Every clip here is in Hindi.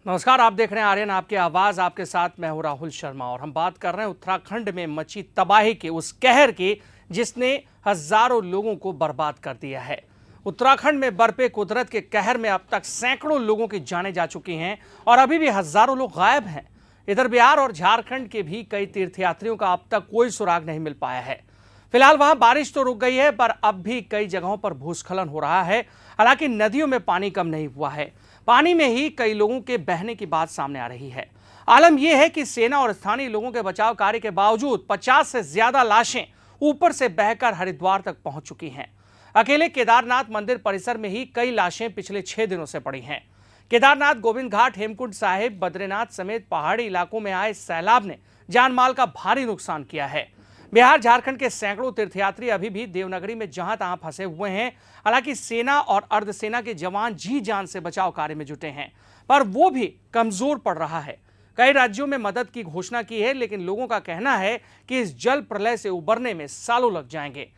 नमस्कार, आप देख रहे हैं आर्यन आपकी आवाज। आपके साथ मैं हूं राहुल शर्मा और हम बात कर रहे हैं उत्तराखंड में मची तबाही के, उस कहर की जिसने हजारों लोगों को बर्बाद कर दिया है। उत्तराखंड में बरपे कुदरत के कहर में अब तक सैकड़ों लोगों की जानें जा चुकी हैं और अभी भी हजारों लोग गायब हैं। इधर बिहार और झारखंड के भी कई तीर्थयात्रियों का अब तक कोई सुराग नहीं मिल पाया है। फिलहाल वहां बारिश तो रुक गई है, पर अब भी कई जगहों पर भूस्खलन हो रहा है। हालांकि नदियों में पानी कम नहीं हुआ है, पानी में ही कई लोगों के बहने की बात सामने आ रही है। आलम यह है कि सेना और स्थानीय लोगों के बचाव कार्य के बावजूद 50 से ज्यादा लाशें ऊपर से बहकर हरिद्वार तक पहुंच चुकी हैं। अकेले केदारनाथ मंदिर परिसर में ही कई लाशें पिछले 6 दिनों से पड़ी हैं। केदारनाथ, गोविंद घाट, हेमकुंड साहिब, बद्रीनाथ समेत पहाड़ी इलाकों में आए सैलाब ने जानमाल का भारी नुकसान किया है। बिहार झारखंड के सैकड़ों तीर्थयात्री अभी भी देवनगरी में जहां तहां फंसे हुए हैं। हालांकि सेना और अर्धसेना के जवान जी जान से बचाव कार्य में जुटे हैं, पर वो भी कमजोर पड़ रहा है। कई राज्यों में मदद की घोषणा की है, लेकिन लोगों का कहना है कि इस जल प्रलय से उबरने में सालों लग जाएंगे।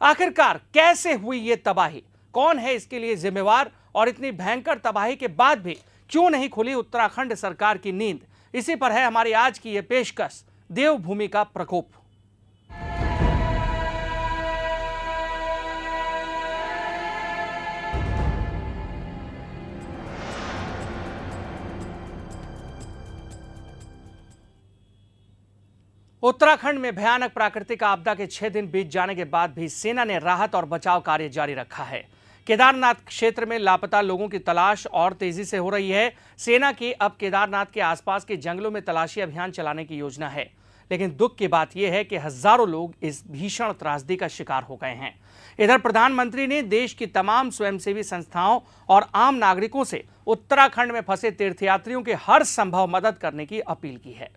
आखिरकार कैसे हुई ये तबाही, कौन है इसके लिए जिम्मेवार, और इतनी भयंकर तबाही के बाद भी क्यों नहीं खुली उत्तराखंड सरकार की नींद, इसी पर है हमारी आज की ये पेशकश, देवभूमि का प्रकोप। उत्तराखंड में भयानक प्राकृतिक आपदा के 6 दिन बीत जाने के बाद भी सेना ने राहत और बचाव कार्य जारी रखा है। केदारनाथ क्षेत्र में लापता लोगों की तलाश और तेजी से हो रही है। सेना की अब केदारनाथ के आसपास के जंगलों में तलाशी अभियान चलाने की योजना है, लेकिन दुख की बात यह है कि हजारों लोग इस भीषण त्रासदी का शिकार हो गए हैं। इधर प्रधानमंत्री ने देश की तमाम स्वयंसेवी संस्थाओं और आम नागरिकों से उत्तराखंड में फंसे तीर्थयात्रियों की हर संभव मदद करने की अपील की है।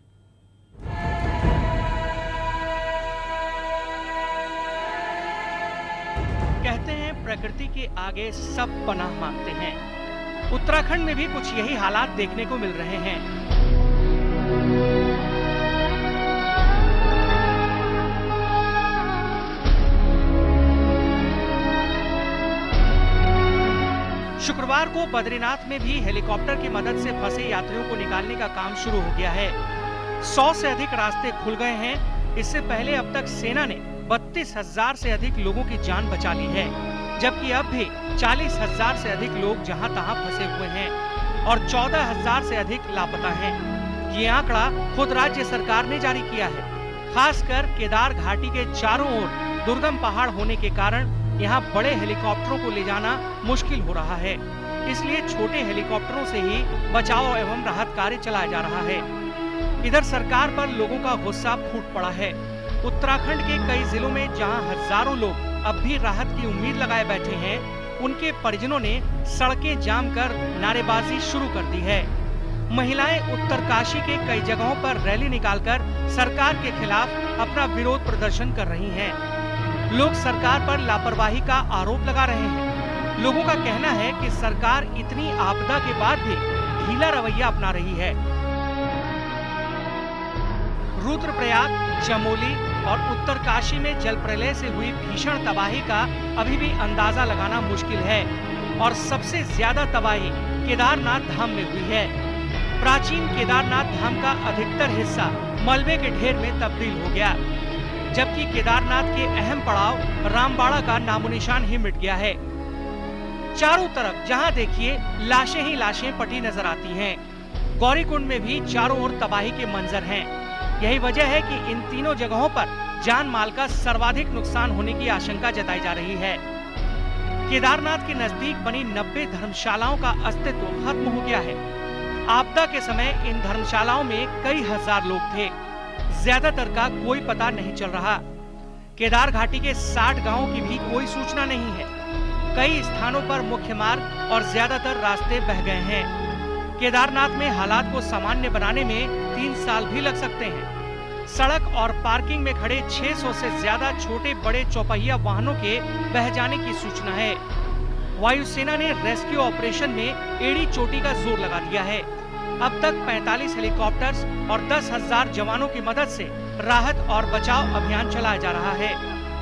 कहते हैं प्रकृति के आगे सब पनाह मांगते हैं। उत्तराखंड में भी कुछ यही हालात देखने को मिल रहे हैं। शुक्रवार को बद्रीनाथ में भी हेलीकॉप्टर की मदद से फंसे यात्रियों को निकालने का काम शुरू हो गया है। 100 से अधिक रास्ते खुल गए हैं। इससे पहले अब तक सेना ने 32,000 से अधिक लोगों की जान बचा ली है, जबकि अब भी 40,000 से अधिक लोग जहां तहां फंसे हुए हैं और 14,000 से अधिक लापता हैं। ये आंकड़ा खुद राज्य सरकार ने जारी किया है। खासकर केदार घाटी के चारों ओर दुर्गम पहाड़ होने के कारण यहाँ बड़े हेलीकॉप्टरों को ले जाना मुश्किल हो रहा है। इसलिए छोटे हेलीकॉप्टरों से ही बचाव एवं राहत कार्य चलाया जा रहा है। इधर सरकार पर लोगों का गुस्सा फूट पड़ा है। उत्तराखंड के कई जिलों में जहां हजारों लोग अब भी राहत की उम्मीद लगाए बैठे हैं, उनके परिजनों ने सड़कें जाम कर नारेबाजी शुरू कर दी है। महिलाएं उत्तरकाशी के कई जगहों पर रैली निकालकर सरकार के खिलाफ अपना विरोध प्रदर्शन कर रही हैं। लोग सरकार पर लापरवाही का आरोप लगा रहे हैं। लोगों का कहना है कि सरकार इतनी आपदा के बाद भी ढीला रवैया अपना रही है। रुद्रप्रयाग, चमोली और उत्तरकाशी में जल प्रलय से हुई भीषण तबाही का अभी भी अंदाजा लगाना मुश्किल है और सबसे ज्यादा तबाही केदारनाथ धाम में हुई है। प्राचीन केदारनाथ धाम का अधिकतर हिस्सा मलबे के ढेर में तब्दील हो गया, जबकि केदारनाथ के अहम पड़ाव रामबाड़ा का नामोनिशान ही मिट गया है। चारों तरफ जहां देखिए लाशें ही लाशें पटी नजर आती हैं। गौरीकुंड में भी चारों ओर तबाही के मंजर हैं। यही वजह है कि इन तीनों जगहों पर जान माल का सर्वाधिक नुकसान होने की आशंका जताई जा रही है। केदारनाथ के नजदीक बनी 90 धर्मशालाओं का अस्तित्व खत्म हो गया है। आपदा के समय इन धर्मशालाओं में कई हजार लोग थे। ज्यादातर का कोई पता नहीं चल रहा। केदार घाटी के 60 गांवों की भी कोई सूचना नहीं है। कई स्थानों पर मुख्य मार्ग और ज्यादातर रास्ते बह गए हैं। केदारनाथ में हालात को सामान्य बनाने में 3 साल भी लग सकते हैं। सड़क और पार्किंग में खड़े 600 से ज्यादा छोटे बड़े चौपहिया वाहनों के बह जाने की सूचना है। वायुसेना ने रेस्क्यू ऑपरेशन में एड़ी चोटी का जोर लगा दिया है। अब तक 45 हेलीकॉप्टर्स और 10,000 जवानों की मदद से राहत और बचाव अभियान चलाया जा रहा है,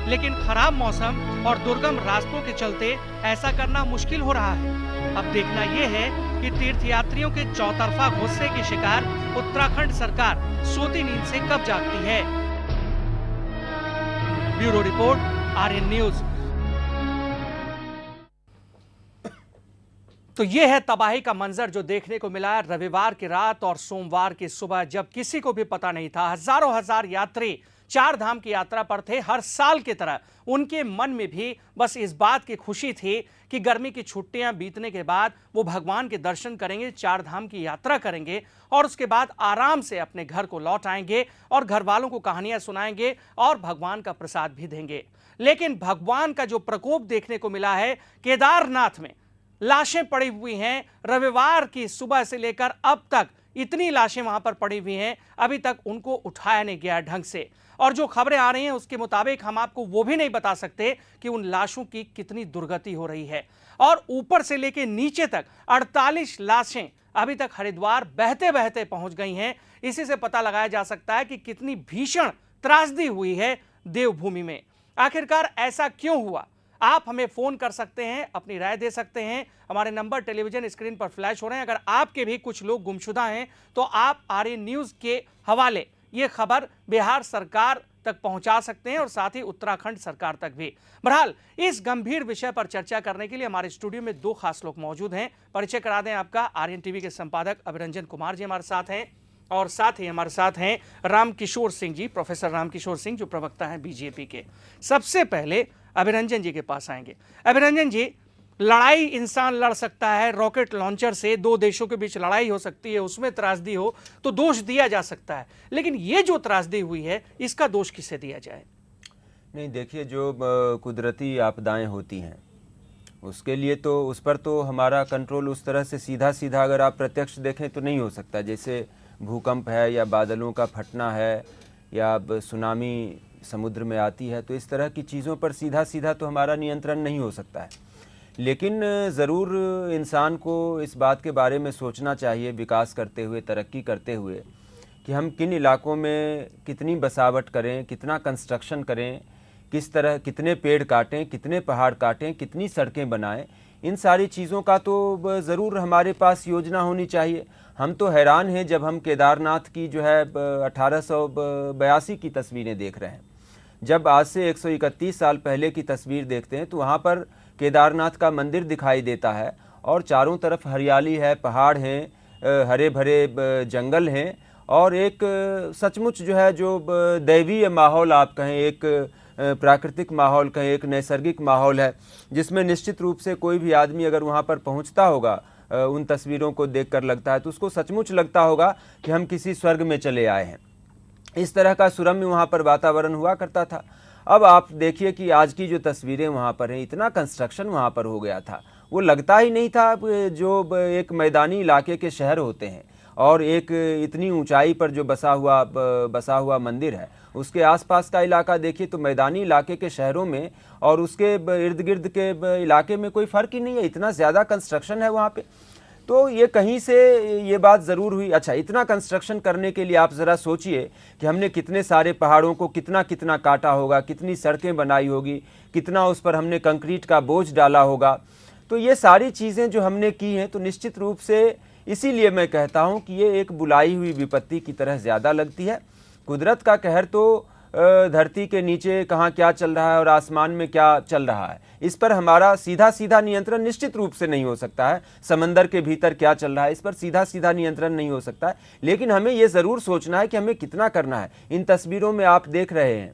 लेकिन खराब मौसम और दुर्गम रास्तों के चलते ऐसा करना मुश्किल हो रहा है। अब देखना ये है कि तीर्थयात्रियों के चौतरफा गुस्से की शिकार उत्तराखंड सरकार सोती नींद से कब जागती है। Bureau report, Aryan news. तो ये है तबाही का मंजर जो देखने को मिला रविवार की रात और सोमवार की सुबह, जब किसी को भी पता नहीं था। हजार यात्री चार धाम की यात्रा पर थे। हर साल की तरह उनके मन में भी बस इस बात की खुशी थी कि गर्मी की छुट्टियां बीतने के बाद वो भगवान के दर्शन करेंगे, चार धाम की यात्रा करेंगे और उसके बाद आराम से अपने घर को लौट आएंगे और घर वालों को कहानियां सुनाएंगे और भगवान का प्रसाद भी देंगे। लेकिन भगवान का जो प्रकोप देखने को मिला है, केदारनाथ में लाशें पड़ी हुई हैं। रविवार की सुबह से लेकर अब तक इतनी लाशें वहां पर पड़ी हुई हैं, अभी तक उनको उठाया नहीं गया ढंग से। और जो खबरें आ रही हैं उसके मुताबिक हम आपको वो भी नहीं बता सकते कि उन लाशों की कितनी दुर्गति हो रही है। और ऊपर से लेकर नीचे तक 48 लाशें अभी तक हरिद्वार बहते बहते पहुंच गई हैं। इसी से पता लगाया जा सकता है कि कितनी भीषण त्रासदी हुई है देवभूमि में। आखिरकार ऐसा क्यों हुआ? आप हमें फोन कर सकते हैं, अपनी राय दे सकते हैं। हमारे नंबर टेलीविजन स्क्रीन पर फ्लैश हो रहे हैं। अगर आपके भी कुछ लोग गुमशुदा हैं तो आप आर्यन न्यूज के हवाले ये खबर बिहार सरकार तक पहुंचा सकते हैं और साथ ही उत्तराखंड सरकार तक भी। बहरहाल इस गंभीर विषय पर चर्चा करने के लिए हमारे स्टूडियो में दो खास लोग मौजूद हैं। परिचय करा दें आपका। आर्यन टीवी के संपादक अभिरंजन कुमार जी हमारे साथ हैं और साथ ही हमारे साथ हैं रामकिशोर सिंह जी, प्रोफेसर रामकिशोर सिंह, जो प्रवक्ता हैं बीजेपी के। सबसे पहले अभिरंजन जी के पास आएंगे। अभिरंजन जी, लड़ाई इंसान लड़ सकता है, रॉकेट लॉन्चर से दो देशों के बीच लड़ाई हो सकती है, उसमें त्रासदी हो तो दोष दिया जा सकता है, लेकिन ये जो त्रासदी हुई है इसका दोष किसे दिया जाए? नहीं, देखिए, जो कुदरती आपदाएं होती हैं उसके लिए तो उस पर तो हमारा कंट्रोल उस तरह से सीधा सीधा अगर आप प्रत्यक्ष देखें तो नहीं हो सकता। जैसे भूकंप है या बादलों का फटना है या सुनामी समुद्र में आती है, तो इस तरह की चीज़ों पर सीधा सीधा तो हमारा नियंत्रण नहीं हो सकता है। लेकिन ज़रूर इंसान को इस बात के बारे में सोचना चाहिए, विकास करते हुए, तरक्की करते हुए, कि हम किन इलाकों में कितनी बसावट करें, कितना कंस्ट्रक्शन करें, किस तरह कितने पेड़ काटें, कितने पहाड़ काटें, कितनी सड़कें बनाएं। इन सारी चीज़ों का तो ज़रूर हमारे पास योजना होनी चाहिए। हम तो हैरान हैं जब हम केदारनाथ की जो है 1882 की तस्वीरें देख रहे हैं। जब आज से 131 साल पहले की तस्वीर देखते हैं तो वहाँ पर केदारनाथ का मंदिर दिखाई देता है और चारों तरफ हरियाली है, पहाड़ हैं, हरे भरे जंगल हैं और एक सचमुच जो है जो दैवीय माहौल आप कहें, एक प्राकृतिक माहौल कहें, एक नैसर्गिक माहौल है, जिसमें निश्चित रूप से कोई भी आदमी अगर वहाँ पर पहुँचता होगा, उन तस्वीरों को देखकर लगता है तो उसको सचमुच लगता होगा कि हम किसी स्वर्ग में चले आए हैं। इस तरह का सुरम्य वहाँ पर वातावरण हुआ करता था। अब आप देखिए कि आज की जो तस्वीरें वहाँ पर हैं, इतना कंस्ट्रक्शन वहाँ पर हो गया था, वो लगता ही नहीं था जो एक मैदानी इलाके के शहर होते हैं और एक इतनी ऊंचाई पर जो बसा हुआ मंदिर है, उसके आसपास का इलाका देखिए तो मैदानी इलाके के शहरों में और उसके इर्द गिर्द के इलाके में कोई फ़र्क ही नहीं है, इतना ज़्यादा कंस्ट्रक्शन है वहाँ पे। तो ये कहीं से ये बात ज़रूर हुई। अच्छा, इतना कंस्ट्रक्शन करने के लिए आप ज़रा सोचिए कि हमने कितने सारे पहाड़ों को कितना कितना काटा होगा, कितनी सड़कें बनाई होगी, कितना उस पर हमने कंक्रीट का बोझ डाला होगा। तो ये सारी चीज़ें जो हमने की हैं, तो निश्चित रूप से इसीलिए मैं कहता हूँ कि ये एक बुलाई हुई विपत्ति की तरह ज़्यादा लगती है। कुदरत का कहर तो धरती के नीचे कहाँ क्या चल रहा है और आसमान में क्या चल रहा है, इस पर हमारा सीधा सीधा नियंत्रण निश्चित रूप से नहीं हो सकता है। समंदर के भीतर क्या चल रहा है, इस पर सीधा सीधा नियंत्रण नहीं हो सकता है। लेकिन हमें ये ज़रूर सोचना है कि हमें कितना करना है। इन तस्वीरों में आप देख रहे हैं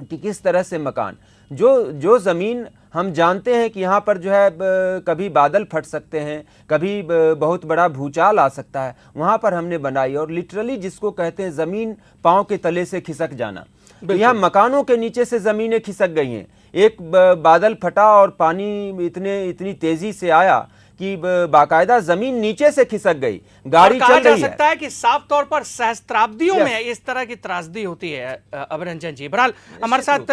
कि किस तरह से मकान, जो ज़मीन हम जानते हैं कि यहाँ पर जो है कभी बादल फट सकते हैं, कभी बहुत बड़ा भूचाल आ सकता है, वहाँ पर हमने बनाई। और लिटरली जिसको कहते हैं ज़मीन पाँव के तले से खिसक जाना, तो यहाँ मकानों के नीचे से ज़मीनें खिसक गई हैं। एक बादल फटा और पानी इतनी तेज़ी से आया कि बाकायदा जमीन नीचे से खिसक गई, गाड़ी कहा चल जा रही सकता है कि साफ तौर पर सहस्त्राब्दियों में इस तरह की त्रासदी होती है। अभिरंजन जी, बहरहाल हमारे साथ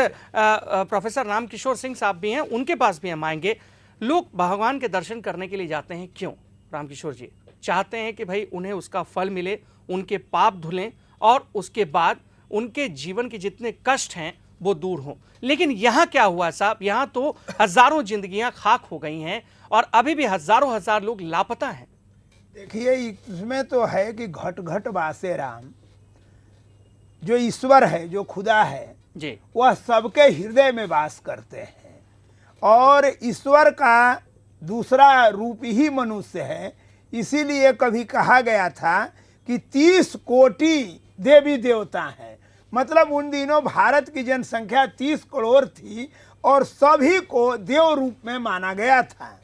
प्रोफेसर रामकिशोर सिंह साहब भी हैं, उनके पास भी हम आएंगे। लोग भगवान के दर्शन करने के लिए जाते हैं, क्यों रामकिशोर जी? चाहते हैं कि भाई उन्हें उसका फल मिले, उनके पाप धुलें और उसके बाद उनके जीवन के जितने कष्ट हैं वो दूर हों। लेकिन यहाँ क्या हुआ साहब? यहाँ तो हजारों जिंदगियां खाक हो गई हैं और अभी भी हजारों हजार लोग लापता हैं। देखिए, इसमें तो है कि घट घट वासे राम, जो ईश्वर है, जो खुदा है जी, वह सबके हृदय में वास करते हैं और ईश्वर का दूसरा रूप ही मनुष्य है। इसीलिए कभी कहा गया था कि 30 कोटि देवी देवता हैं। मतलब उन दिनों भारत की जनसंख्या 30 करोड़ थी और सभी को देव रूप में माना गया था।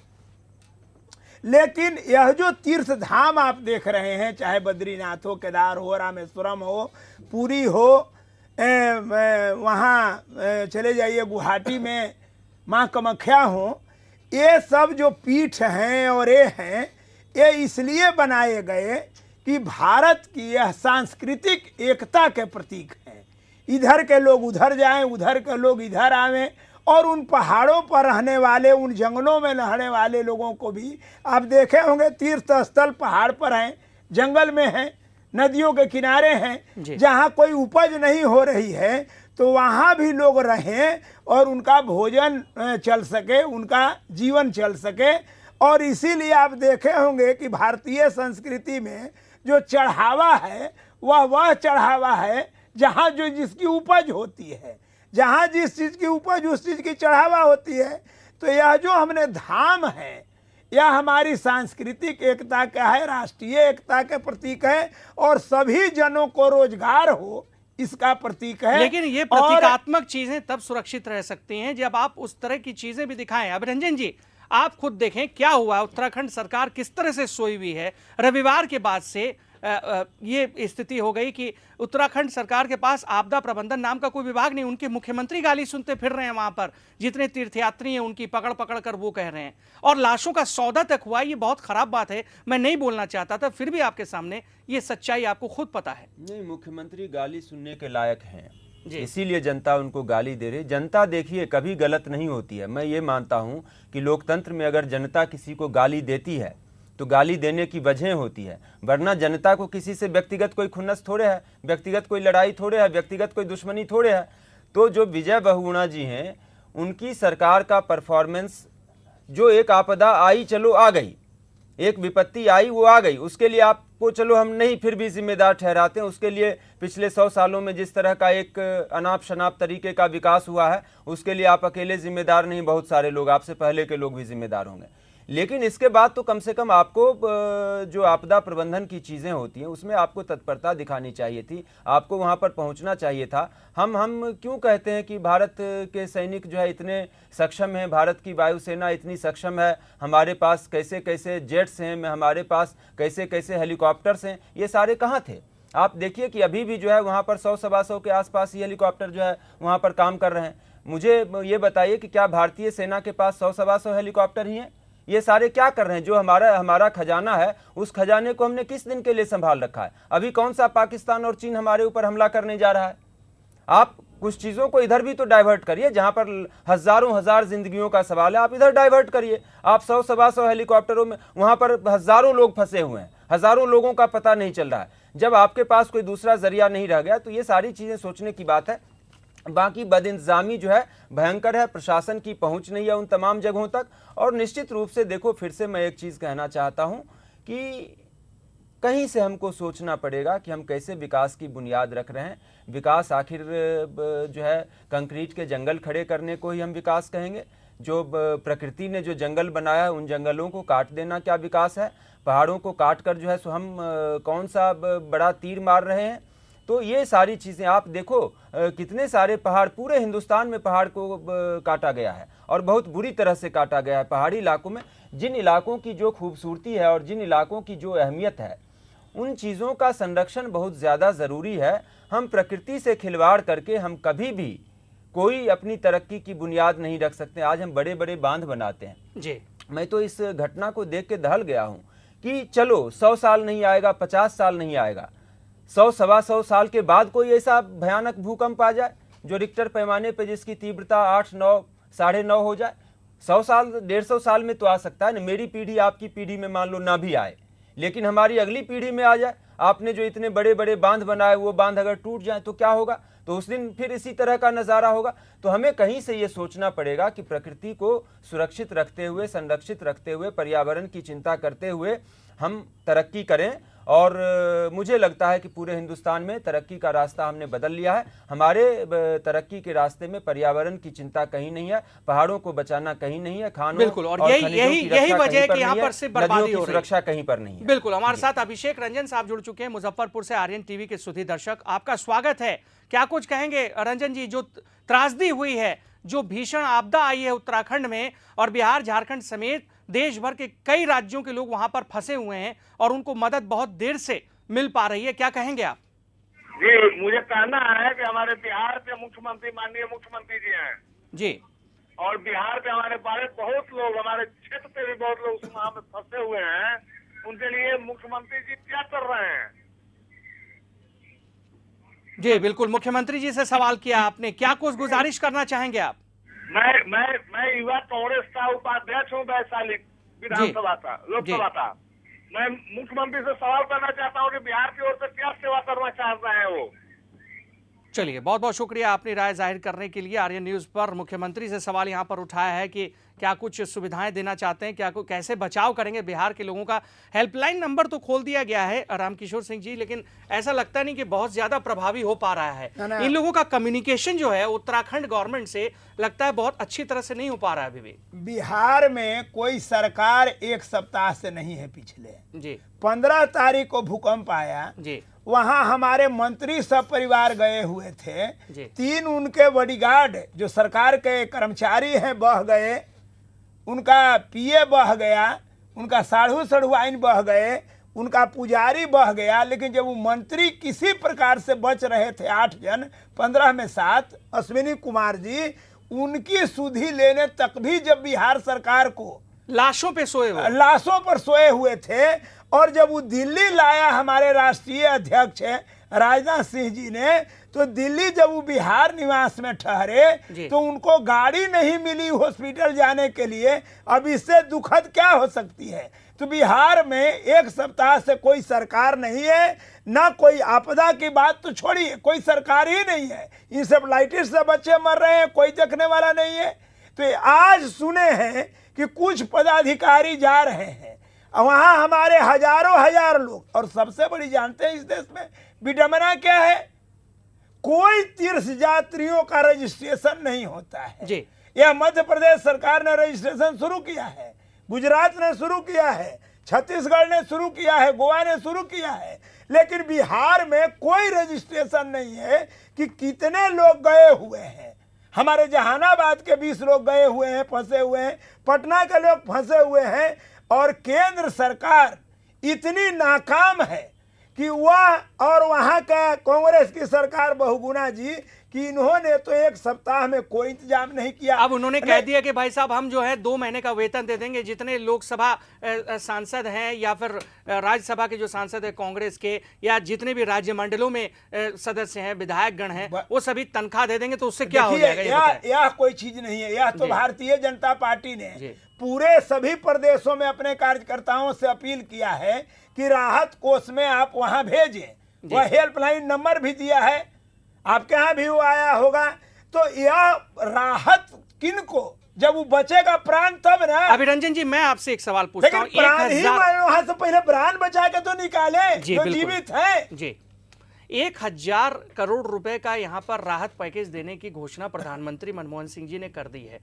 लेकिन यह जो तीर्थ धाम आप देख रहे हैं, चाहे बद्रीनाथ हो, केदार हो, रामेश्वरम हो, पुरी हो, वहाँ चले जाइए गुवाहाटी में माँ कामाख्या हो, ये सब जो पीठ हैं और ये हैं, ये इसलिए बनाए गए कि भारत की यह सांस्कृतिक एकता के प्रतीक हैं। इधर के लोग उधर जाएं, उधर के लोग इधर आवें और उन पहाड़ों पर रहने वाले, उन जंगलों में रहने वाले लोगों को भी आप देखे होंगे, तीर्थ स्थल पहाड़ पर हैं, जंगल में हैं, नदियों के किनारे हैं, जहाँ कोई उपज नहीं हो रही है तो वहाँ भी लोग रहें और उनका भोजन चल सके, उनका जीवन चल सके। और इसीलिए आप देखे होंगे कि भारतीय संस्कृति में जो चढ़ावा है वह चढ़ावा है जहाँ जो जिसकी उपज होती है, जहाँ जिस चीज़ की उपज उस चीज़ की चढ़ावा होती है। तो यह जो हमने धाम है, यह हमारी सांस्कृतिक एकता का है, राष्ट्रीय एकता के प्रतीक है और सभी जनों को रोजगार हो इसका प्रतीक है। लेकिन ये प्रतीकात्मक चीजें तब सुरक्षित रह सकती हैं जब आप उस तरह की चीजें भी दिखाएं। अभिरंजन जी, आप खुद देखें क्या हुआ, उत्तराखंड सरकार किस तरह से सोई हुई है। रविवार के बाद से ये स्थिति हो गई कि उत्तराखंड सरकार के पास आपदा प्रबंधन नाम का कोई विभाग नहीं। उनके मुख्यमंत्री गाली सुनते फिर रहे हैं वहां पर, जितने तीर्थयात्री हैं उनकी पकड़ पकड़ कर वो कह रहे हैं। और लाशों का सौदा तक हुआ। ये बहुत खराब बात है, मैं नहीं बोलना चाहता था, फिर भी आपके सामने ये सच्चाई आपको खुद पता है। नहीं, मुख्यमंत्री गाली सुनने के लायक हैं, इसीलिए जनता उनको गाली दे रही। जनता देखिए कभी गलत नहीं होती है। मैं ये मानता हूं कि लोकतंत्र में अगर जनता किसी को गाली देती है तो गाली देने की वजह होती है, वरना जनता को किसी से व्यक्तिगत कोई खुन्नस थोड़े है, व्यक्तिगत कोई लड़ाई थोड़े है, व्यक्तिगत कोई दुश्मनी थोड़े है। तो जो विजय बहुगुणा जी हैं, उनकी सरकार का परफॉर्मेंस, जो एक आपदा आई चलो आ गई, एक विपत्ति आई वो आ गई, उसके लिए आपको चलो हम नहीं फिर भी जिम्मेदार ठहराते हैं। उसके लिए पिछले 100 सालों में जिस तरह का एक अनाप शनाप तरीके का विकास हुआ है, उसके लिए आप अकेले जिम्मेदार नहीं, बहुत सारे लोग, आपसे पहले के लोग भी जिम्मेदार होंगे। लेकिन इसके बाद तो कम से कम आपको जो आपदा प्रबंधन की चीज़ें होती हैं उसमें आपको तत्परता दिखानी चाहिए थी, आपको वहाँ पर पहुँचना चाहिए था। हम क्यों कहते हैं कि भारत के सैनिक जो है इतने सक्षम हैं, भारत की वायुसेना इतनी सक्षम है, हमारे पास कैसे कैसे जेट्स हैं, हमारे पास कैसे कैसे हेलीकॉप्टर्स हैं, ये सारे कहाँ थे? आप देखिए कि अभी भी जो है वहाँ पर 100-125 के आसपास ही हेलीकॉप्टर जो है वहाँ पर काम कर रहे हैं। मुझे ये बताइए कि क्या भारतीय सेना के पास 100-125 हेलीकॉप्टर ही हैं? ये सारे क्या कर रहे हैं? जो हमारा खजाना है, उस खजाने को हमने किस दिन के लिए संभाल रखा है? अभी कौन सा पाकिस्तान और चीन हमारे ऊपर हमला करने जा रहा है? आप कुछ चीज़ों को इधर भी तो डाइवर्ट करिए, जहां पर हजारों हजार जिंदगियों का सवाल है, आप इधर डाइवर्ट करिए। आप 100-125 हेलीकॉप्टरों में, वहां पर हजारों लोग फंसे हुए हैं, हजारों लोगों का पता नहीं चल रहा है। जब आपके पास कोई दूसरा जरिया नहीं रह गया तो ये सारी चीज़ें सोचने की बात है। बाकी बदइंतजामी जो है भयंकर है, प्रशासन की पहुंच नहीं है उन तमाम जगहों तक। और निश्चित रूप से देखो, फिर से मैं एक चीज़ कहना चाहता हूं कि कहीं से हमको सोचना पड़ेगा कि हम कैसे विकास की बुनियाद रख रहे हैं। विकास आखिर जो है कंक्रीट के जंगल खड़े करने को ही हम विकास कहेंगे? जो प्रकृति ने जो जंगल बनाया उन जंगलों को काट देना क्या विकास है? पहाड़ों को काट कर जो है सो हम कौन सा बड़ा तीर मार रहे हैं? तो ये सारी चीज़ें आप देखो, कितने सारे पहाड़, पूरे हिंदुस्तान में पहाड़ को काटा गया है और बहुत बुरी तरह से काटा गया है। पहाड़ी इलाकों में जिन इलाकों की जो खूबसूरती है और जिन इलाकों की जो अहमियत है, उन चीज़ों का संरक्षण बहुत ज़्यादा ज़रूरी है। हम प्रकृति से खिलवाड़ करके हम कभी भी कोई अपनी तरक्की की बुनियाद नहीं रख सकते। आज हम बड़े बड़े बांध बनाते हैं जी, मैं तो इस घटना को देख के दहल गया हूं कि चलो 100 साल नहीं आएगा, 50 साल नहीं आएगा, 100 सवा 100 साल के बाद कोई ऐसा भयानक भूकंप आ जाए जो रिक्टर पैमाने पे जिसकी तीव्रता 8, 9, 9.5 हो जाए। 100 साल 150 साल में तो आ सकता है ना, मेरी पीढ़ी आपकी पीढ़ी में मान लो ना भी आए, लेकिन हमारी अगली पीढ़ी में आ जाए। आपने जो इतने बड़े बड़े बांध बनाए वो बांध अगर टूट जाए तो क्या होगा? तो उस दिन फिर इसी तरह का नज़ारा होगा। तो हमें कहीं से ये सोचना पड़ेगा कि प्रकृति को सुरक्षित रखते हुए, संरक्षित रखते हुए, पर्यावरण की चिंता करते हुए हम तरक्की करें। और मुझे लगता है कि पूरे हिंदुस्तान में तरक्की का रास्ता हमने बदल लिया है। हमारे तरक्की के रास्ते में पर्यावरण की चिंता कहीं नहीं है, पहाड़ों को बचाना कहीं नहीं है, खानों बिल्कुल, और यही वजह है कि यहाँ पर सिर्फ बर्बादी हो रही है, सुरक्षा कहीं पर नहीं है। बिल्कुल। हमारे साथ अभिषेक रंजन साहब जुड़ चुके हैं मुजफ्फरपुर से, आर्यन टीवी के सुधी दर्शक। आपका स्वागत है। क्या कुछ कहेंगे रंजन जी? जो त्रासदी हुई है, जो भीषण आपदा आई है उत्तराखंड में, और बिहार झारखंड समेत देश भर के कई राज्यों के लोग वहां पर फंसे हुए हैं और उनको मदद बहुत देर से मिल पा रही है, क्या कहेंगे आप? जी, मुझे कहना है कि हमारे बिहार के मुख्यमंत्री, माननीय मुख्यमंत्री जी हैं जी, और बिहार के हमारे बारे बहुत लोग, हमारे क्षेत्र के भी बहुत लोग वहाँ में फंसे हुए हैं, उनके लिए मुख्यमंत्री जी क्या कर रहे हैं? जी बिल्कुल, मुख्यमंत्री जी से सवाल किया आपने, क्या कुछ गुजारिश करना चाहेंगे आप? मैं युवा कांग्रेस का उपाध्यक्ष हूँ वैशाली विधानसभा का, लोकसभा का। मैं मुख्यमंत्री से सवाल करना चाहता हूँ कि बिहार की ओर से क्या सेवा करना चाह रहे हैं वो। चलिए, बहुत बहुत शुक्रिया अपनी राय जाहिर करने के लिए। आर्यन न्यूज पर मुख्यमंत्री से सवाल यहां पर उठाया है कि क्या कुछ सुविधाएं देना चाहते हैं, क्या कैसे बचाव करेंगे बिहार के लोगों का। हेल्पलाइन नंबर तो खोल दिया गया है रामकिशोर सिंह जी, लेकिन ऐसा लगता नहीं कि बहुत ज्यादा प्रभावी हो पा रहा है। इन लोगों का कम्युनिकेशन जो है उत्तराखंड गवर्नमेंट से लगता है बहुत अच्छी तरह से नहीं हो पा रहा है अभी भी। बिहार में कोई सरकार एक सप्ताह से नहीं है। पिछले जी 15 तारीख को भूकंप आया जी, वहां हमारे मंत्री सब परिवार गए हुए थे। जी। 3 उनके बॉडीगार्ड जो सरकार के कर्मचारी हैं बह गए, उनका पीए बह गया, उनका साढ़ू सढ़ुआइन बह गए, उनका पुजारी बह गया। लेकिन जब वो मंत्री किसी प्रकार से बच रहे थे, 8 जन, 15 में 7, अश्विनी कुमार जी, उनकी सुधि लेने तक भी जब बिहार सरकार को लाशों पे सोए हुए, लाशों पर सोए हुए थे। और जब वो दिल्ली लाया हमारे राष्ट्रीय अध्यक्ष राजनाथ सिंह जी ने, तो दिल्ली जब वो बिहार निवास में ठहरे तो उनको गाड़ी नहीं मिली हॉस्पिटल जाने के लिए। अब इससे दुखद क्या हो सकती है? तो बिहार में एक सप्ताह से कोई सरकार नहीं है, ना कोई आपदा की बात तो छोड़िए, कोई सरकार ही नहीं है। इंसेफ्लाइटिस से बच्चे मर रहे हैं, कोई देखने वाला नहीं है। तो आज सुने हैं कि कुछ पदाधिकारी जा रहे हैं वहां, हमारे हजार लोग। और सबसे बड़ी जानते हैं इस देश में विडंबना क्या है? कोई तीर्थ यात्रियों का रजिस्ट्रेशन नहीं होता है जी। यह मध्य प्रदेश सरकार ने रजिस्ट्रेशन शुरू किया है, गुजरात ने शुरू किया है, छत्तीसगढ़ ने शुरू किया है, गोवा ने शुरू किया है, लेकिन बिहार में कोई रजिस्ट्रेशन नहीं है कि कितने लोग गए हुए हैं। हमारे जहानाबाद के 20 लोग गए हुए हैं, फंसे हुए हैं, पटना के लोग फंसे हुए हैं। और केंद्र सरकार इतनी नाकाम है कि वह और वहां का कांग्रेस की सरकार बहुगुना जी कि इन्होंने तो एक सप्ताह में कोई इंतजाम नहीं किया। अब उन्होंने कह दिया कि भाई साहब हम जो है 2 महीने का वेतन दे देंगे। जितने लोकसभा सांसद हैं या फिर राज्यसभा के जो सांसद है कांग्रेस के, या जितने भी राज्य मंडलों में सदस्य हैं, विधायकगण हैं, वो सभी तनख्वाह दे देंगे। तो उससे क्या हो जाएगा? यह कोई चीज नहीं है। यह तो भारतीय जनता पार्टी ने पूरे सभी प्रदेशों में अपने कार्यकर्ताओं से अपील किया है कि राहत कोष में आप वहां भेजें। वह हेल्पलाइन नंबर भी दिया है, आपके यहाँ भी वो आया होगा। तो यह राहत किनको, जब वो बचेगा प्राण तब ना। अभिरंजन जी, मैं आपसे एक सवाल पूछता हूँ। प्राण ही वहां से पहले प्राण बचा के तो निकाले जो जीवित है जी। 1000 करोड़ रुपए का यहाँ पर राहत पैकेज देने की घोषणा प्रधानमंत्री मनमोहन सिंह जी ने कर दी है।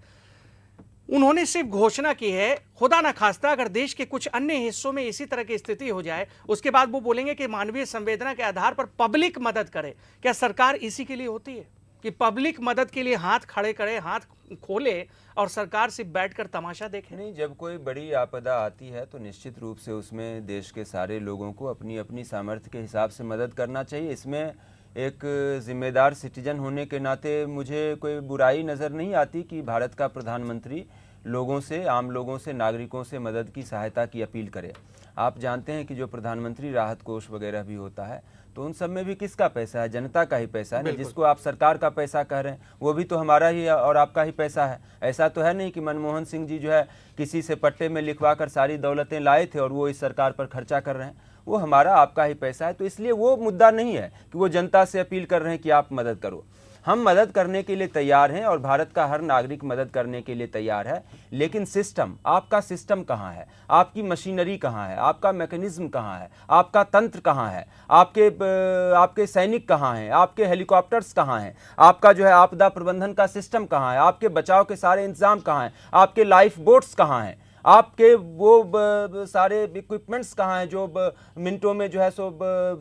उन्होंने सिर्फ घोषणा की है, खुदा न खास्ता अगर देश के कुछ अन्य हिस्सों में इसी तरह की स्थिति हो जाए, उसके बाद वो बोलेंगे कि मानवीय संवेदना के आधार पर पब्लिक मदद करे। क्या सरकार इसी के लिए होती है कि पब्लिक मदद के लिए हाथ खड़े करे, हाथ खोले और सरकार सिर्फ बैठकर तमाशा देखे? नहीं, जब कोई बड़ी आपदा आती है तो निश्चित रूप से उसमें देश के सारे लोगों को अपनी अपनी सामर्थ्य के हिसाब से मदद करना चाहिए। इसमें एक जिम्मेदार सिटीजन होने के नाते मुझे कोई बुराई नज़र नहीं आती कि भारत का प्रधानमंत्री लोगों से, आम लोगों से, नागरिकों से मदद की, सहायता की अपील करे। आप जानते हैं कि जो प्रधानमंत्री राहत कोष वगैरह भी होता है तो उन सब में भी किसका पैसा है? जनता का ही पैसा है ना। जिसको आप सरकार का पैसा कह रहे हैं वो भी तो हमारा ही और आपका ही पैसा है। ऐसा तो है नहीं कि मनमोहन सिंह जी जो है किसी से पट्टे में लिखवा कर सारी दौलतें लाए थे और वो इस सरकार पर खर्चा कर रहे हैं। वो हमारा आपका ही पैसा है। तो इसलिए वो मुद्दा नहीं है कि वो जनता से अपील कर रहे हैं कि आप मदद करो। हम मदद करने के लिए तैयार हैं और भारत का हर नागरिक मदद करने के लिए तैयार है, लेकिन सिस्टम, आपका सिस्टम कहाँ है? आपकी मशीनरी कहाँ है? आपका मैकेनिज्म कहाँ है? आपका तंत्र कहाँ है? आपके सैनिक कहाँ हैं? आपके हेलीकॉप्टर्स कहाँ हैं? आपका जो है आपदा प्रबंधन का सिस्टम कहाँ है? आपके बचाव के सारे इंतजाम कहाँ हैं? आपके लाइफ बोट्स कहाँ हैं? आपके वो सारे इक्विपमेंट्स कहाँ हैं जो मिनटों में जो है सो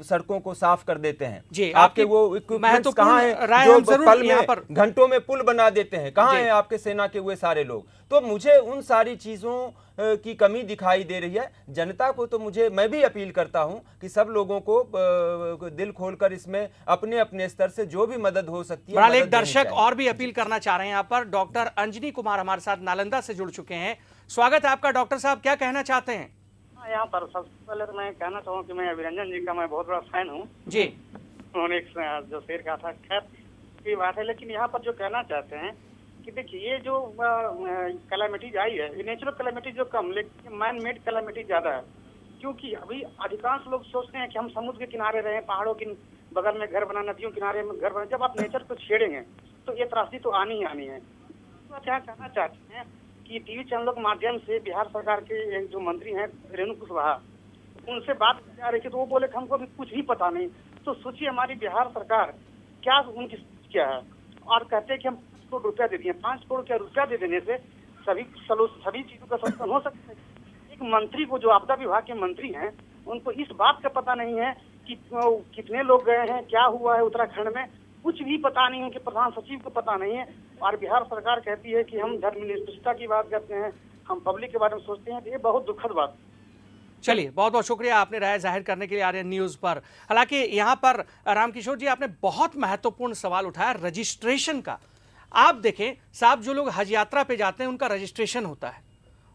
सड़कों को साफ कर देते हैं? जी, आपके वो इक्विपमेंट्स कहाँ हैं जो पल में, घंटों में पुल बना देते हैं? कहाँ हैं आपके सेना के हुए सारे लोग? तो मुझे उन सारी चीजों की कमी दिखाई दे रही है। जनता को तो मैं भी अपील करता हूं कि सब लोगों को दिल खोलकर इसमें अपने अपने स्तर से जो भी मदद हो सकती है। एक दर्शक और भी अपील करना चाह रहे हैं यहाँ पर। डॉक्टर अंजनी कुमार हमारे साथ नालंदा से जुड़ चुके हैं। स्वागत है आपका डॉक्टर साहब, क्या कहना चाहते हैं? यहाँ पर सबसे पहले तो मैं कहना चाहूँ कि मैं अभिरंजन जी का मैं बहुत बड़ा फैन हूँ जी। उन्होंने जो शेर कहा था, खैर की बात है, लेकिन यहाँ पर जो कहना चाहते हैं कि देखिए ये जो कैलामिटीज आई है, ये नेचुरल कैलामिटीज जो कम, लेकिन मैन मेड कैलामिटीज ज्यादा है। क्योंकि अभी अधिकांश लोग सोचते हैं कि हम समुद्र के किनारे रहे, पहाड़ों के बगल में घर बना, नदियों किनारे में घर बना। जब आप नेचर को छेड़ेंगे तो ये त्रासदी तो आनी ही आनी है। तो क्या कहना चाहते हैं कि टीवी चैनलों के माध्यम से बिहार सरकार के जो मंत्री हैं रेणु कुशवाहा, उनसे बात की जा रही थी तो वो बोले कि हमको अभी कुछ भी पता नहीं। तो सोचिए हमारी बिहार सरकार क्या उनकी क्या है, और कहते हैं कि हम 5 करोड़ रुपया दे दिए। 5 करोड़ क्या रुपया दे देने से सभी चीजों का समाधान हो सकता है। एक मंत्री को, जो आपदा विभाग के मंत्री हैं, उनको इस बात का पता नहीं है कि कितने लोग गए हैं, क्या हुआ है उत्तराखंड में, कुछ भी पता नहीं है। उनके प्रधान सचिव को पता नहीं है। और बिहार सरकार कहती है कि हम धर्मनिरपेक्षता की बात करते हैं, हम पब्लिक के बारे में सोचते हैं। तो ये बहुत दुखद बात। चलिए, बहुत बहुत शुक्रिया आपने राय जाहिर करने के लिए आर्यन न्यूज पर। हालांकि यहाँ पर रामकिशोर जी आपने बहुत महत्वपूर्ण सवाल उठाया रजिस्ट्रेशन का। आप देखें साहब, जो लोग हज यात्रा पे जाते हैं उनका रजिस्ट्रेशन होता है,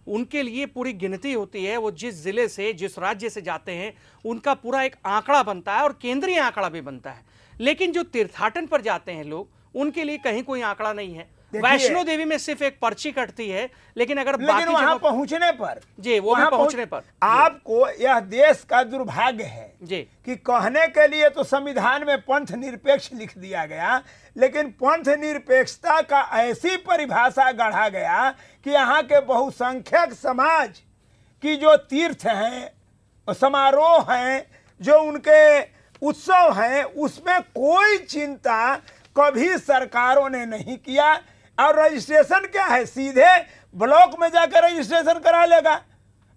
उनके लिए पूरी गिनती होती है। वो जिस जिले से, जिस राज्य से जाते हैं उनका पूरा एक आंकड़ा बनता है और केंद्रीय आंकड़ा भी बनता है। लेकिन जो तीर्थाटन पर जाते हैं लोग, उनके लिए कहीं कोई आंकड़ा नहीं है। वैष्णो देवी में सिर्फ एक पर्ची कटती है, लेकिन अगर लेकिन वहां पहुंचने पर जी, वो भी पहुंचने पर आपको, यह देश का दुर्भाग्य है जी कि कहने के लिए तो संविधान में पंथ निरपेक्ष लिख दिया गया, लेकिन पंथ निरपेक्षता का ऐसी परिभाषा गढ़ा गया कि यहाँ के बहुसंख्यक समाज की जो तीर्थ हैं, समारोह हैं, जो उनके उत्सव हैं, उसमें कोई चिंता कभी सरकारों ने नहीं किया। और रजिस्ट्रेशन क्या है, सीधे ब्लॉक में जाकर रजिस्ट्रेशन करा लेगा।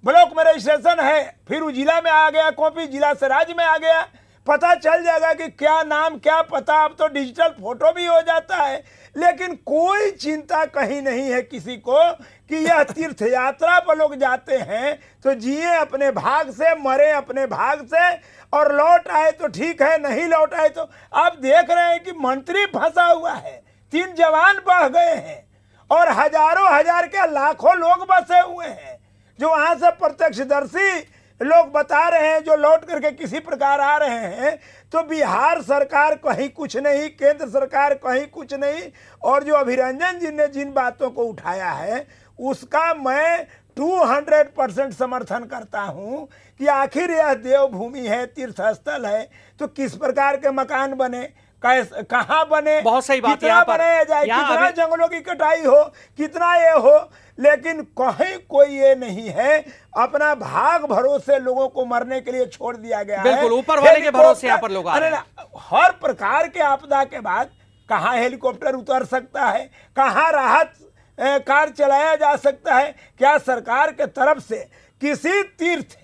ब्लॉक में रजिस्ट्रेशन है, फिर वो जिला में आ गया कॉपी, जिला से राज्य में आ गया, पता चल जाएगा कि क्या नाम क्या पता। अब तो डिजिटल फोटो भी हो जाता है। लेकिन कोई चिंता कहीं नहीं है किसी को कि यह तीर्थ यात्रा पर लोग जाते हैं तो जिए अपने भाग से, मरे अपने भाग से, और लौट आए तो ठीक है, नहीं लौट आए तो। आप देख रहे हैं कि मंत्री फंसा हुआ है, 3 जवान बह गए हैं और हजारों हजार के लाखों लोग बसे हुए हैं, जो वहां से प्रत्यक्षदर्शी लोग बता रहे हैं, जो लौट करके किसी प्रकार आ रहे हैं। तो बिहार सरकार कहीं कुछ नहीं, केंद्र सरकार कहीं कुछ नहीं। और जो अभिरंजन जी ने जिन बातों को उठाया है उसका मैं 200% समर्थन करता हूं कि आखिर यह देवभूमि है, तीर्थस्थल है, तो किस प्रकार के मकान बने, कहाँ बने, बहुत सही बात कितना बनाया जाए, कितना जंगलों की कटाई हो, कितना ये हो, लेकिन कहीं कोई ये नहीं है। अपना भाग भरोसे लोगों को मरने के लिए छोड़ दिया गया है। बिल्कुल, ऊपर वाले के भरोसे यहाँ पर लोग आ रहे हैं। हर प्रकार के आपदा के बाद कहाँ हेलीकॉप्टर उतर सकता है, कहाँ राहत कार चलाया जा सकता है। क्या सरकार के तरफ से किसी तीर्थ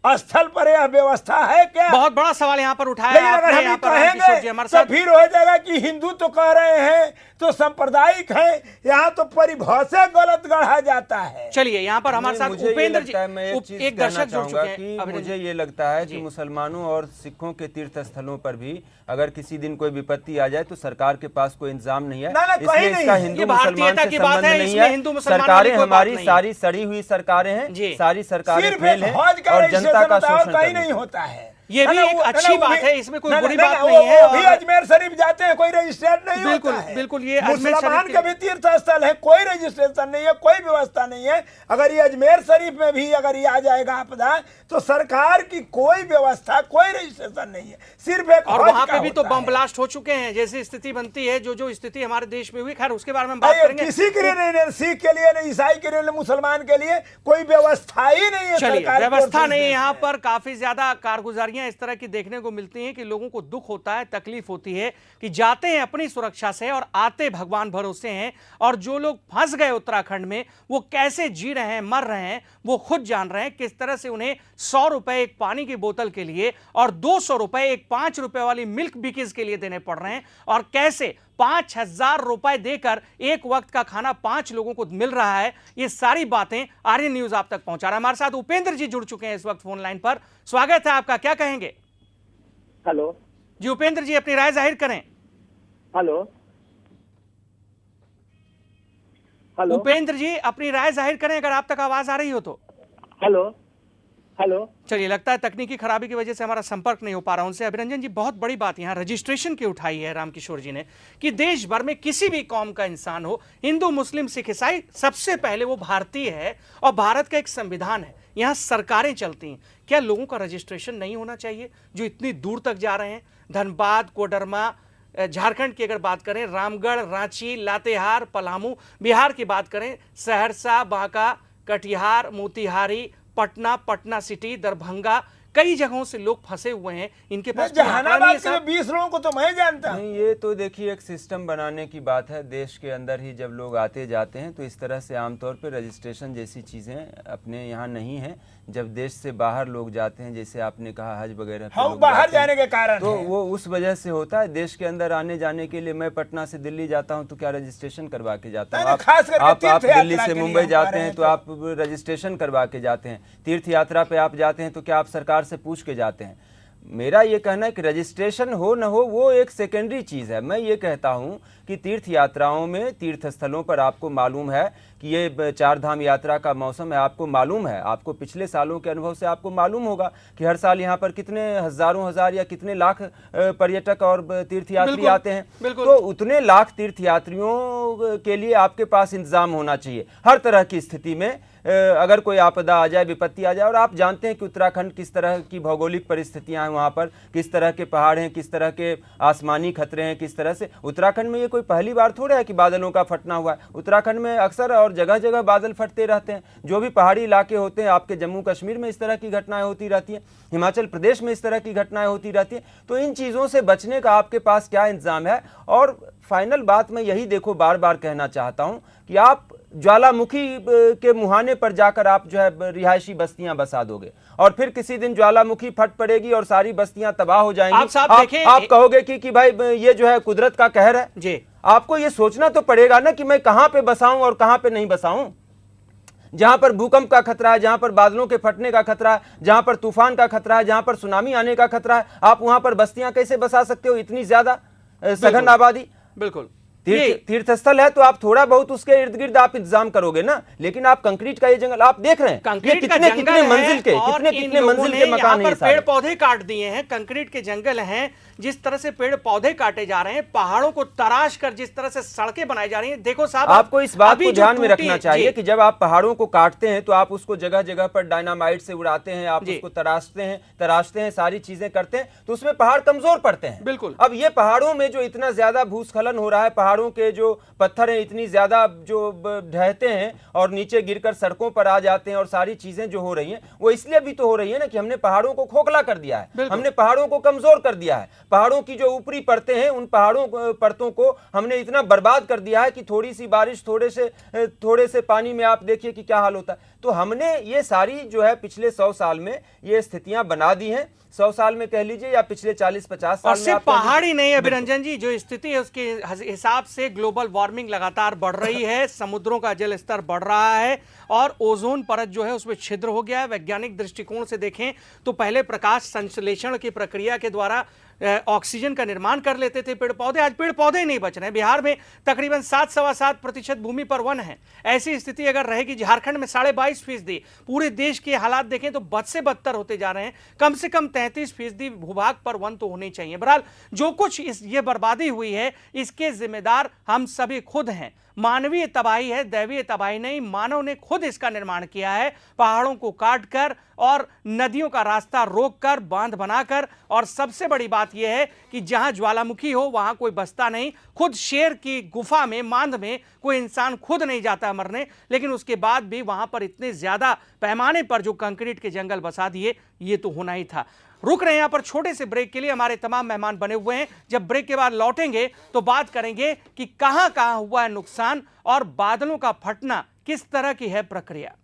स्थल पर यह व्यवस्था है क्या? बहुत बड़ा सवाल यहाँ पर उठाया लेकिन अगर आपने, हम यहाँ पर रामकिशोर जी कहेंगे हमारे तो साथ। फिर हो जाएगा कि हिंदू तो कह रहे हैं तो सांप्रदायिक है, यहाँ तो परिभाषा गलत गढ़ा जाता है। चलिए यहाँ पर हमारे साथ मुझे ये उपेंद्र लगता है, मैं एक चीज एक कहना दर्शक जुड़ चाहूंगा चुके कि हैं। मुझे ये लगता है कि मुसलमानों और सिखों के तीर्थ स्थलों पर भी अगर किसी दिन कोई विपत्ति आ जाए तो सरकार के पास कोई इंतजाम नहीं है, ना, कहीं इसलिए नहीं इसका है। हिंदू ये मुसलमान भारतीयता से की बात संबंध है, नहीं इसमें हिंदू है। मुसलमान सरकारें वाली कोई बात हमारी नहीं है। सारी सड़ी हुई सरकारें जी। हैं, सारी सरकारें सिर्फ फेल हैं हज का और जनता का रजिस्ट्रेशन शोषण कहीं करती नहीं हैं। होता है। ये भी है ना, एक वो- है अच्छी ना, वो बात भी- है, इसमें कोई ना, बुरी ना, बात ना, नहीं है। वो भी और अजमेर शरीफ जाते हैं, कोई रजिस्ट्रेशन नहीं बिल्कुल, होता है। बिल्कुल, ये अजमेर मुसलमान शरीफ का के- भी तीर्थ स्थल है, कोई रजिस्ट्रेशन नहीं है, कोई व्यवस्था नहीं है। अगर ये अजमेर शरीफ में भी अगर ये आ जाएगा आपदा तो सरकार की कोई व्यवस्था, कोई रजिस्ट्रेशन नहीं है, सिर्फ एक और हज वहां का पे भी तो होता बम है। ब्लास्ट हो चुके हैं, जैसी स्थिति बनती है, जो स्थिति हमारे देश में हुई, खैर उसके बारे में हम बात अरे करेंगे। किसी के लिए नहीं, सिख के लिए नहीं, ईसाई के लिए नहीं, मुसलमान के लिए कोई व्यवस्था ही नहीं है। चलिए, सरकार की ओर व्यवस्था से नहीं है। देश यहाँ में। पर काफी ज्यादा कारगुजारियां इस तरह की देखने को मिलती हैं कि लोगों को दुख होता है, तकलीफ होती है कि जाते हैं अपनी सुरक्षा से और आते भगवान भरोसे हैं, और जो लोग फंस गए उत्तराखंड में वो कैसे जी रहे हैं, मर रहे हैं, वो खुद जान रहे हैं। किस तरह से उन्हें 100 रुपए एक पानी की बोतल के लिए और 200 रुपए एक 5 रुपए वाली मिल्क बिकीज के लिए देने पड़ रहे हैं, और कैसे 5000 रुपए देकर एक वक्त का खाना 5 लोगों को मिल रहा है। ये सारी बातें आर्यन न्यूज आप तक पहुंचा रहा है। हमारे साथ उपेंद्र जी जुड़ चुके हैं इस वक्त फोन लाइन पर। स्वागत है आपका, क्या कहेंगे? हेलो जी उपेंद्र जी, अपनी राय जाहिर करें। हेलो हेलो उपेंद्र जी अपनी राय जाहिर करें, अगर आप तक आवाज आ रही हो तो। हेलो हेलो चलिए, लगता है तकनीकी खराबी की वजह से हमारा संपर्क नहीं हो पा रहा उनसे। अभिरंजन जी, बहुत बड़ी बात यहाँ रजिस्ट्रेशन की उठाई है रामकिशोर जी ने, कि देश भर में किसी भी कौम का इंसान हो, हिंदू मुस्लिम सिख ईसाई, सबसे पहले वो भारतीय है और भारत का एक संविधान है, यहाँ सरकारें चलती हैं। क्या लोगों का रजिस्ट्रेशन नहीं होना चाहिए जो इतनी दूर तक जा रहे हैं? धनबाद, कोडरमा, झारखंड की अगर बात करें, रामगढ़, रांची, लातेहार, पलामू, बिहार की बात करें, सहरसा, बांका, कटिहार, मोतिहारी, पटना, पटना सिटी, दरभंगा, कई जगहों से लोग फंसे हुए हैं। इनके पास कोई आंकड़ा नहीं है जहानाबाद के साहब। 20 लोगों को तो मैं जानता हूँ। नहीं, ये तो देखिए एक सिस्टम बनाने की बात है। देश के अंदर ही जब लोग आते जाते हैं तो इस तरह से आमतौर पर रजिस्ट्रेशन जैसी चीज़ें अपने यहाँ नहीं है। जब देश से बाहर लोग जाते हैं, जैसे आपने कहा हज वगैरह पे हम लोग बाहर जाते हैं, जाने के कारण तो है। वो उस वजह से होता है। देश के अंदर आने जाने के लिए मैं पटना से दिल्ली जाता हूँ तो क्या रजिस्ट्रेशन करवा के जाता हूँ? नहीं, खास करके आप तीर्थ दिल्ली यात्रा से के लिए मुंबई हम जाते कह रहे हैं हैं तो तो। आप रजिस्ट्रेशन करवा के जाते हैं। तीर्थ यात्रा पे आप जाते हैं तो क्या आप सरकार से पूछ के जाते हैं? मेरा ये कहना है कि रजिस्ट्रेशन हो न हो वो एक सेकेंडरी चीज़ है। मैं ये कहता हूँ कि तीर्थ यात्राओं में, तीर्थ स्थलों पर आपको मालूम है कि ये 4 धाम यात्रा का मौसम है, आपको मालूम है, आपको पिछले सालों के अनुभव से आपको मालूम होगा कि हर साल यहाँ पर कितने हजारों हजार या कितने लाख पर्यटक और तीर्थयात्री बिल्कुल, आते हैं। बिल्कुल। तो उतने लाख तीर्थयात्रियों के लिए आपके पास इंतजाम होना चाहिए हर तरह की स्थिति में। अगर कोई आपदा आ जाए, विपत्ति आ जाए, और आप जानते हैं कि उत्तराखंड किस तरह की भौगोलिक परिस्थितियां हैं, वहाँ पर किस तरह के पहाड़ हैं, किस तरह के आसमानी खतरे हैं, किस तरह से उत्तराखंड में ये कोई पहली बार थोड़ा है कि बादलों का फटना हुआ है। उत्तराखंड में अक्सर और जगह जगह बादल फटते रहते हैं। जो भी पहाड़ी इलाके होते हैं, आपके जम्मू कश्मीर में इस तरह की घटनाएं होती रहती हैं, हिमाचल प्रदेश में इस तरह की घटनाएं होती रहती हैं। तो इन चीज़ों से बचने का आपके पास क्या इंतजाम है? और फाइनल बात मैं यही देखो बार बार कहना चाहता हूँ कि आप ज्वालामुखी के मुहाने पर जाकर आप जो है रिहायशी बस्तियां बसा दोगे और फिर किसी दिन ज्वालामुखी फट पड़ेगी और सारी बस्तियां तबाह हो जाएंगी। आप साहब देखें, आप कहोगे कि भाई ये जो है कुदरत का कहर है। जी, आपको ये सोचना तो पड़ेगा ना कि मैं कहां पे बसाऊं और कहां पे नहीं बसाऊं। जहां पर भूकंप का खतरा है, जहां पर बादलों के फटने का खतरा है, जहां पर तूफान का खतरा है, जहां पर सुनामी आने का खतरा है, आप वहां पर बस्तियां कैसे बसा सकते हो? इतनी ज्यादा सघन आबादी। बिल्कुल। तीर्थ स्थल है तो आप थोड़ा बहुत उसके इर्द गिर्द आप इंतजाम करोगे ना, लेकिन आप कंक्रीट का ये जंगल आप देख रहे हैं, कंक्रीट का कितने जंगल कितने है मंजिल के और कितने इन कितने लोगों मंजिल ने के मकान यहाँ हैं पर ये सारे। पेड़ पौधे काट दिए हैं, कंक्रीट के जंगल हैं। जिस तरह से पेड़ पौधे काटे जा रहे हैं, पहाड़ों को तराश कर जिस तरह से सड़कें बनाई जा रही हैं, देखो साहब, आपको इस बात अभी को जो ध्यान में टूटी- रखना चाहिए जी, कि जब आप पहाड़ों को काटते हैं तो आप उसको जगह जगह पर डायनामाइट से उड़ाते हैं, आप जी। उसको तराशते हैं, सारी चीजें करते हैं, तो उसमें पहाड़ कमजोर पड़ते हैं। बिल्कुल। अब ये पहाड़ों में जो इतना ज्यादा भूस्खलन हो रहा है, पहाड़ों के जो पत्थर हैं इतनी ज्यादा जो ढहते हैं और नीचे गिरकर सड़कों पर आ जाते हैं, और सारी चीजें जो हो रही हैं वो इसलिए भी तो हो रही है ना कि हमने पहाड़ों को खोखला कर दिया है, बिल्कुल। हमने पहाड़ों को कमजोर कर दिया है। पहाड़ों की जो ऊपरी परतें हैं, उन पहाड़ों परतों को हमने इतना बर्बाद कर दिया है कि थोड़ी सी बारिश, थोड़े से पानी में आप देखिए कि क्या हाल होता है। तो हमने ये सारी जो है पिछले 100 साल में ये स्थितियां बना दी हैं। 100 साल में कह लीजिए या पिछले 40-50 साल और में। सिर्फ पहाड़ी नहीं है बिरंजन जी, जो स्थिति है उसके हिसाब से ग्लोबल वार्मिंग लगातार बढ़ रही है, समुद्रों का जल स्तर बढ़ रहा है और ओजोन परत जो है उसमें छिद्र हो गया है। वैज्ञानिक दृष्टिकोण से देखें तो पहले प्रकाश संश्लेषण की प्रक्रिया के द्वारा ऑक्सीजन का निर्माण कर लेते थे पेड़ पौधे, आज पेड़ पौधे ही नहीं बच रहे हैं। बिहार में तकरीबन 7-7.25% भूमि पर वन है। ऐसी स्थिति अगर रहेगी, झारखंड में 22.5%, पूरे देश के हालात देखें तो बद से बदतर होते जा रहे हैं। कम से कम 33% भूभाग पर वन तो होने चाहिए। बहरहाल जो कुछ ये बर्बादी हुई है इसके जिम्मेदार हम सभी खुद हैं। मानवीय तबाही है, दैवीय तबाही नहीं, मानव ने खुद इसका निर्माण किया है, पहाड़ों को काटकर और नदियों का रास्ता रोककर, बांध बनाकर। और सबसे बड़ी बात यह है कि जहां ज्वालामुखी हो वहां कोई बसता नहीं। खुद शेर की गुफा में, मांद में कोई इंसान खुद नहीं जाता मरने, लेकिन उसके बाद भी वहां पर इतने ज्यादा पैमाने पर जो कंक्रीट के जंगल बसा दिए, ये तो होना ही था। रुक रहे हैं यहां पर छोटे से ब्रेक के लिए, हमारे तमाम मेहमान बने हुए हैं। जब ब्रेक के बाद लौटेंगे तो बात करेंगे कि कहां कहां हुआ है नुकसान और बादलों का फटना किस तरह की है प्रक्रिया।